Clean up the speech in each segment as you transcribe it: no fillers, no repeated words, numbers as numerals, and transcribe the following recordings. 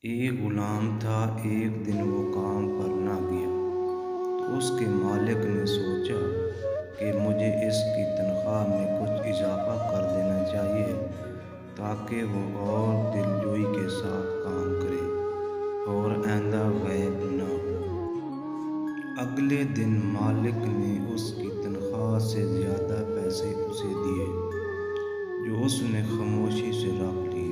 ایک غلام تھا۔ ایک دن وہ کام پر نہ گیا تو اس کے مالک نے سوچا کہ مجھے اس کی تنخواہ میں کچھ اضافہ کر دینا چاہیے تاکہ وہ اور دلجوئی کے ساتھ کام کرے اور آئندہ غائب نہ ہو۔ اگلے دن مالک نے اس کی تنخواہ سے زیادہ پیسے اسے دیے، جو اس نے خاموشی سے رکھ لیے۔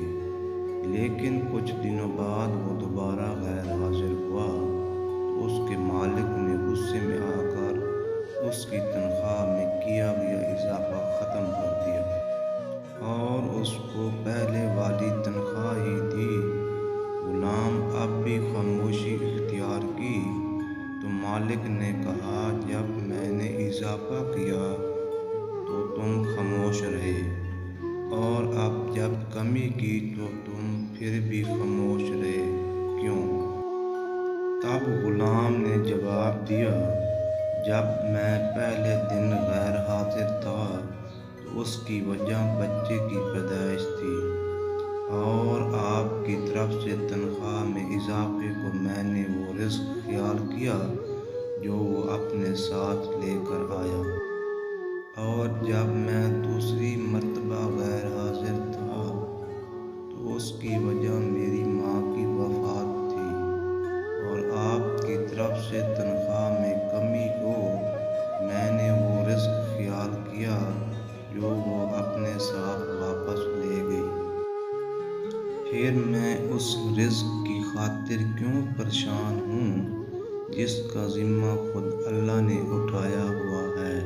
لیکن کچھ دنوں بعد وہ دوبارہ غیر حاضر ہوا تو اس کے مالک نے غصے میں آ کر اس کی تنخواہ میں کیا گیا اضافہ ختم کر دیا اور اس کو پہلے والی تنخواہ ہی دی۔ غلام اب بھی خاموشی اختیار کی تو مالک نے کہا، جب میں نے اضافہ کیا تو تم خاموش رہے، اور اب جب کمی کی تو تم پھر بھی خاموش رہے، کیوں؟ تب غلام نے جواب دیا، جب میں پہلے دن غیر حاضر تھا تو اس کی وجہ بچے کی پیدائش تھی، اور آپ کی طرف سے تنخواہ میں اضافے کو میں نے وہ رزق خیال کیا جو وہ اپنے ساتھ لے کر آیا، اور جب میں دوسری مرتبہ غیر حاضر تھا تو اس کی وجہ میری ماں کی وفات تھی، اور آپ کی طرف سے تنخواہ میں کمی کو میں نے وہ رزق خیال کیا جو وہ اپنے ساتھ واپس لے گئی۔ پھر میں اس رزق کی خاطر کیوں پریشان ہوں جس کا ذمہ خود اللہ نے اٹھایا ہوا ہے؟